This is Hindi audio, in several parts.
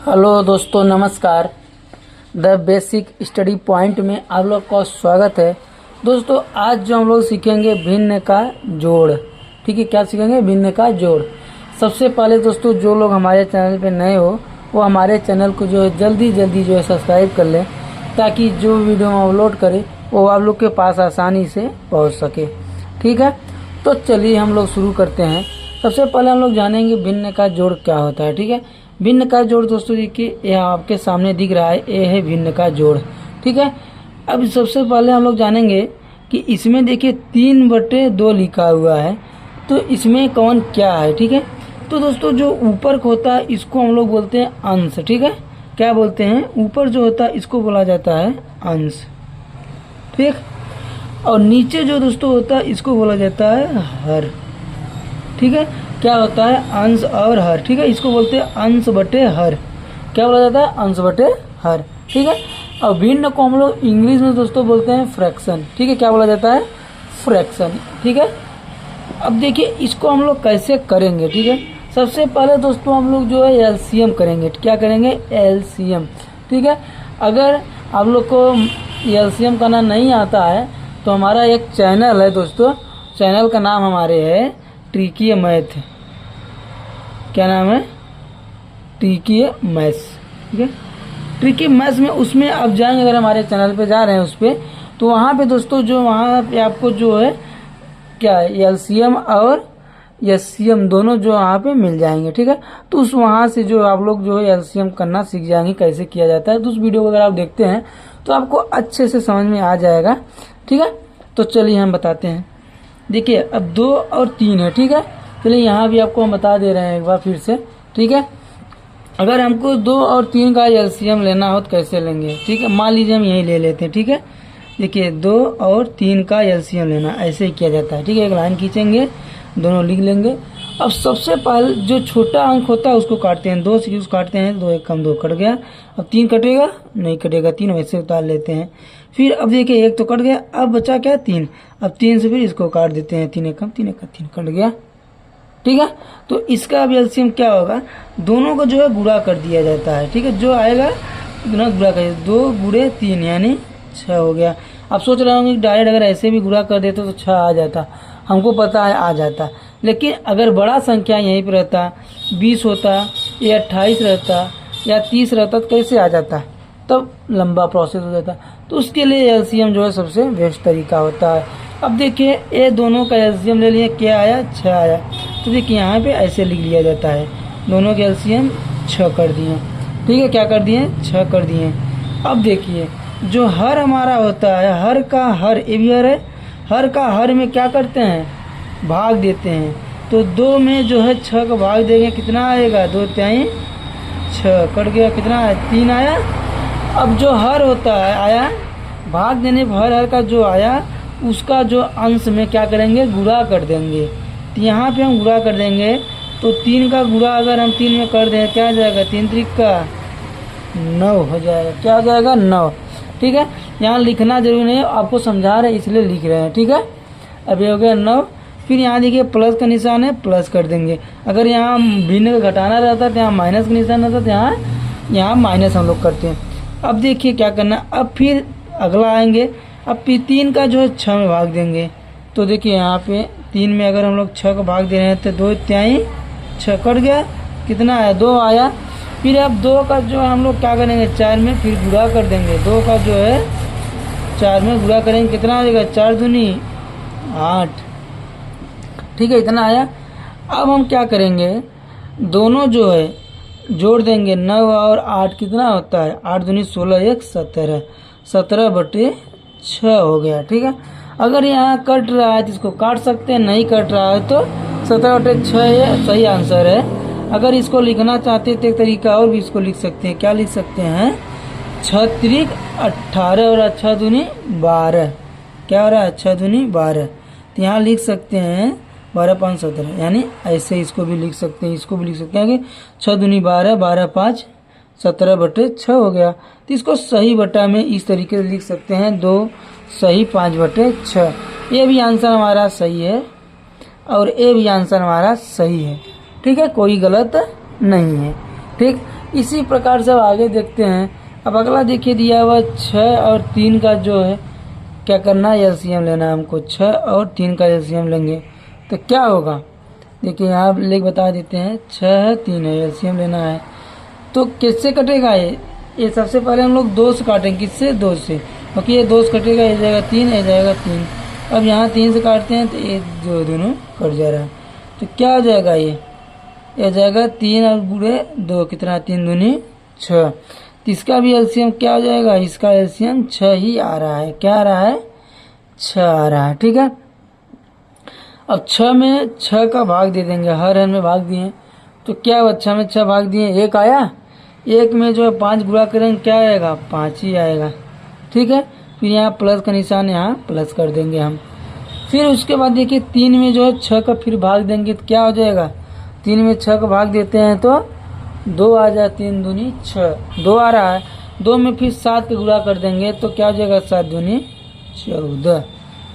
हेलो दोस्तों, नमस्कार। द बेसिक स्टडी पॉइंट में आप लोग का स्वागत है। दोस्तों, आज जो हम लोग सीखेंगे भिन्न का जोड़। ठीक है, क्या सीखेंगे? भिन्न का जोड़। सबसे पहले दोस्तों, जो लोग हमारे चैनल पे नए हो वो हमारे चैनल को जो है जल्दी जो है सब्सक्राइब कर लें, ताकि जो वीडियो हम अपलोड करें वो आप लोग के पास आसानी से पहुंच सके। ठीक है, तो चलिए हम लोग शुरू करते हैं। सबसे पहले हम लोग जानेंगे भिन्न का जोड़ क्या होता है। ठीक है, भिन्न का जोड़ दोस्तों देखिए, यह आपके सामने दिख रहा है, ये है भिन्न का जोड़। ठीक है, अब सबसे पहले हम लोग जानेंगे कि इसमें देखिए 3/2 लिखा हुआ है, तो इसमें कौन क्या है। ठीक है, तो दोस्तों जो ऊपर होता है इसको हम लोग बोलते हैं अंश। ठीक है, क्या बोलते हैं? ऊपर जो होता है इसको बोला जाता है अंश। ठीक, और नीचे जो दोस्तों होता है इसको बोला जाता है हर। ठीक है, क्या होता है? अंश और हर। ठीक है, इसको बोलते हैं अंश बटे हर। क्या बोला जाता है? अंश बटे हर। ठीक है, और भिन्न को हम लोग इंग्लिश में दोस्तों बोलते हैं फ्रैक्शन। ठीक है, क्या बोला जाता है? फ्रैक्शन। ठीक है, अब देखिए इसको हम लोग कैसे करेंगे। ठीक है, सबसे पहले दोस्तों हम लोग जो है एलसीएम करेंगे। क्या करेंगे? एलसीएम। ठीक है, अगर आप लोग को एलसीएम करना नहीं आता है तो हमारा एक चैनल है दोस्तों, चैनल का नाम हमारे है ट्रिकी मैथ। क्या नाम है? Tricky maths. ठीक है, ट्रिकी मैथ्स में उसमें आप जाएंगे, अगर हमारे चैनल पे जा रहे हैं उस पर, तो वहाँ पे दोस्तों जो वहाँ पे आपको जो है क्या है, एलसीएम और एससीएम दोनों जो वहाँ पे मिल जाएंगे। ठीक है, तो उस वहाँ से जो आप लोग जो है एलसीएम करना सीख जाएंगे, कैसे किया जाता है। तो उस वीडियो को अगर आप देखते हैं तो आपको अच्छे से समझ में आ जाएगा। ठीक है, तो चलिए हम बताते हैं। देखिए अब 2 और 3 है। ठीक है, चलिए यहाँ भी आपको हम बता दे रहे हैं एक बार फिर से। ठीक है, अगर हमको 2 और 3 का एलसीएम लेना हो तो कैसे लेंगे? ठीक है, मान लीजिए हम यही ले लेते हैं। ठीक है, देखिए 2 और 3 का एलसीएम लेना ऐसे ही किया जाता है। ठीक है, एक लाइन खींचेंगे, दोनों लिख लेंगे। अब सबसे पहले जो छोटा अंक होता है उसको काटते हैं, 2 से काटते हैं, 2 1 कम 2 कट गया। अब 3 कटेगा? नहीं कटेगा, 3 वैसे उतार लेते हैं। फिर अब देखिए 1 तो कट गया, अब बचा क्या? 3। अब 3 से फिर इसको काट देते हैं, 3 1 कम 3 1 3 कट गया। ठीक है, तो इसका अब एलसीएम क्या होगा? दोनों को जो है गुणा कर दिया जाता है। ठीक है, जो आएगा गुणा कर 2 गुणे 3 यानी 6 हो गया। आप सोच रहे होंगे डायरेक्ट अगर ऐसे भी गुणा कर देते तो 6 आ जाता, हमको पता है आ जाता, लेकिन अगर बड़ा संख्या यहीं पर रहता, 20 होता या 28 रहता या 30 रहता तो कैसे आ जाता? तब लंबा प्रोसेस हो जाता। तो उसके लिए एलसीएम जो है सबसे बेस्ट तरीका होता है। अब देखिए ये दोनों का एलसीएम ले लिए, क्या आया? 6 आया। तो देखिए यहाँ पे ऐसे लिख लिया जाता है, दोनों के एलसीएम 6 कर दिए। ठीक है, क्या कर दिए? 6 कर दिए। अब देखिए जो हर हमारा होता है, हर का हर, ये भी हर है, हर का हर में क्या करते हैं? भाग देते हैं। तो 2 में जो है 6 का भाग देंगे, कितना आएगा? 2 तिहाई 6 कट गया, कितना आया? 3 आया। अब जो हर होता है आया, भाग देने पर हर का जो आया उसका जो अंश में क्या करेंगे? गुणा कर देंगे। तो यहाँ पे हम गुणा कर देंगे, तो 3 का गुणा अगर हम 3 में कर दें क्या आ जाएगा? 3 त्रिक का 9 हो जाएगा। क्या हो जाएगा? 9। ठीक है, यहाँ लिखना जरूरी नहीं है, आपको समझा रहे इसलिए लिख रहे हैं। ठीक है, अब ये हो गया 9। फिर यहाँ देखिए प्लस का निशान है, प्लस कर देंगे। अगर यहाँ भिन्न का घटाना रहता तो यहाँ माइनस का निशान रहता, तो यहाँ माइनस हम लोग करते हैं। अब देखिए क्या करना, अब फिर अगला आएंगे। अब फिर 3 का जो है 6 में भाग देंगे। तो देखिए यहाँ पे 3 में अगर हम लोग 6 का भाग दे रहे हैं तो 2 तिहाई 6 कट गया, कितना आया? 2 आया। फिर अब 2 का जो हम लोग क्या करेंगे? 4 में फिर गुणा कर देंगे। 2 का जो है 4 में गुणा करेंगे, कितना आ जाएगा? 4 दूनी 8। ठीक है, इतना आया। अब हम क्या करेंगे? दोनों जो है जोड़ देंगे, 9 और 8 कितना होता है? 8 दूनी 16 1 17, 17 बटे 6 हो गया। ठीक है, अगर यहाँ कट रहा है तो इसको काट सकते हैं, नहीं कट रहा है तो 17 बटे 6 ये सही आंसर है। अगर इसको लिखना चाहते हैं तो एक तरीका और भी इसको लिख सकते हैं। क्या लिख सकते हैं? 6 त्रिक 18 और 6 दूनी 12। क्या हो रहा है? 6 दूनी 12। तो यहाँ लिख सकते हैं 12 5 17, यानी ऐसे इसको भी लिख सकते हैं, इसको भी लिख सकते हैं कि 6 दूनी 12, 12 5 17 बटे 6 हो गया। तो इसको सही बटा में इस तरीके से लिख सकते हैं, 2 सही 5 बटे 6। ये भी आंसर हमारा सही है और ये भी आंसर हमारा सही है। ठीक है, कोई गलत नहीं है। ठीक, इसी प्रकार से अब आगे देखते हैं। अब अगला देखिए दिया हुआ 6 और 3 का जो है क्या करना है, एलसीएम लेना है हमको। 6 और 3 का एलसीएम लेंगे तो क्या होगा, देखिए यहाँ लेख बता देते हैं। 6 है 3 है, एलसीएम लेना है तो किससे कटेगा ये सबसे पहले हम लोग 2 से काटेंगे। किससे, 2 से, क्योंकि ये 2 से कटेगा, ये जाएगा 3, ये जाएगा 3। अब यहाँ 3 से काटते हैं तो ये जो दोनों कट जा रहा है तो क्या हो जाएगा, ये जाएगा 3 और बुढ़े 2 कितना, 3 दूनी 6। तो इसका भी एलसीएम क्या हो जाएगा, इसका एलसीएम 6 ही आ रहा है। क्या आ रहा है, 6 आ रहा है। ठीक है, अब 6 में 6 का भाग दे देंगे, हर हर में भाग दिए तो क्या हुआ, 6 में 6 भाग दिए, 1 आया। 1 में जो है 5 गुणा करेंगे क्या आएगा, 5 ही आएगा। ठीक है, फिर यहाँ प्लस का निशान, यहाँ प्लस कर देंगे हम। फिर उसके बाद देखिए 3 में जो है 6 का फिर भाग देंगे तो क्या हो जाएगा, 3 में 6 का भाग देते हैं तो 2 आ जाए, 3 दूनी 6, 2 आ रहा है। 2 में फिर 7 का गुणा कर देंगे तो क्या हो जाएगा, 7 दूनी 14।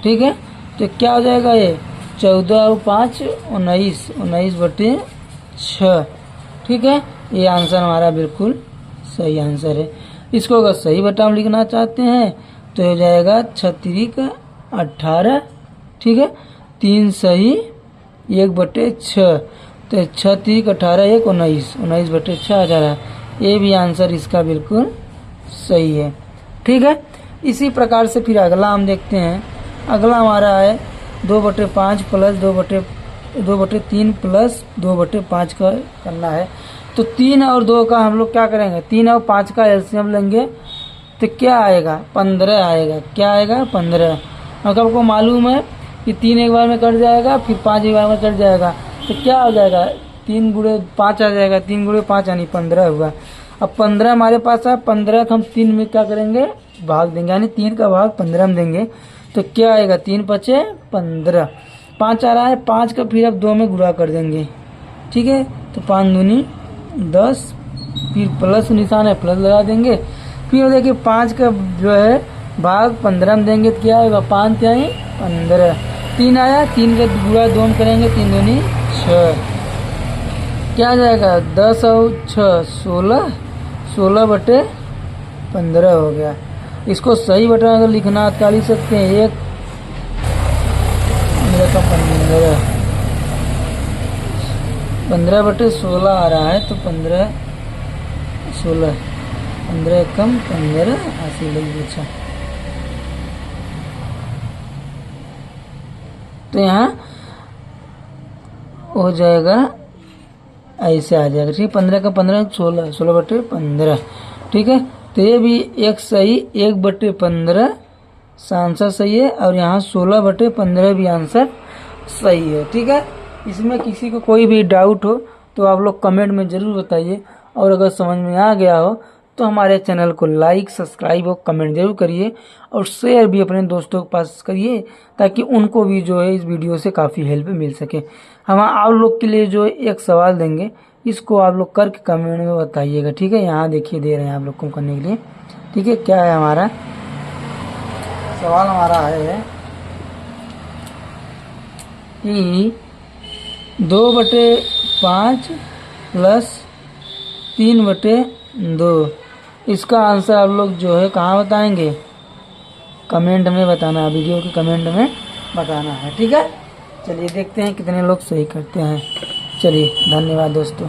ठीक है, तो क्या हो जाएगा, ये 14 और 5 19, 19/6। ठीक है, ये आंसर हमारा बिल्कुल सही आंसर है। इसको अगर सही बटा हम लिखना चाहते हैं तो हो जाएगा 36 18। ठीक है, 3 सही 1/6 तो 36 18 1 19, 19/6 आ जा रहा है। ये भी आंसर इसका बिल्कुल सही है। ठीक है, इसी प्रकार से फिर अगला हम देखते हैं। अगला हमारा है 2/5 प्लस 2/3 प्लस 2/5 का करना है। तो 3 और 2 का हम लोग क्या करेंगे, 3 और 5 का एलसीएम लेंगे तो क्या आएगा, 15 आएगा। क्या आएगा, 15। अगर आपको मालूम है कि 3 एक बार में कट जाएगा, फिर 5 एक बार में कट जाएगा तो क्या हो जाएगा, 3 गुणे 5 आ जाएगा, 3 गुणे 5 यानी 15 हुआ। अब 15 हमारे पास है, 15 का हम 3 में क्या करेंगे, भाग देंगे, यानी 3 का भाग 15 में देंगे तो क्या आएगा, 3 5 15। 5 आ रहा है, 5 का फिर अब 2 में गुणा कर देंगे। ठीक है, तो 5 दूनी 10, फिर प्लस निशान है, प्लस लगा देंगे। फिर देखिए 5 का जो है भाग 15 में देंगे तो क्या आएगा, 5 यानी 15। 3 आया, 3 का गुणा 2 में करेंगे, 3 दूनी 6। क्या आ जाएगा, 10 और 6 16, 16/15 हो गया। इसको सही बटा अगर लिखना तो लिख सकते हैं 1 का 15/16 आ रहा है तो 15 16, 15 कम 15 ऐसे लग बचा। तो यहाँ हो जाएगा, ऐसे आ जाएगा। ठीक, 15 का 15 16, 16/15। ठीक है, तो ये भी एक सही 1/15 आंसर सही है, और यहाँ 16/15 भी आंसर सही है। ठीक है, इसमें किसी को कोई भी डाउट हो तो आप लोग कमेंट में ज़रूर बताइए, और अगर समझ में आ गया हो तो हमारे चैनल को लाइक सब्सक्राइब और कमेंट जरूर करिए, और शेयर भी अपने दोस्तों के पास करिए ताकि उनको भी जो है इस वीडियो से काफ़ी हेल्प मिल सके। हम आप लोग के लिए जो है एक सवाल देंगे, इसको आप लोग करके कमेंट में बताइएगा। ठीक है, यहाँ देखिए दे रहे हैं आप लोग को करने के लिए। ठीक है, क्या है हमारा सवाल, हमारा है कि 2/5 प्लस 3/2, इसका आंसर आप लोग जो है कहाँ बताएंगे, कमेंट में बताना है, वीडियो के कमेंट में बताना है। ठीक है, चलिए देखते हैं कितने लोग सही करते हैं। चलिए, धन्यवाद दोस्तों।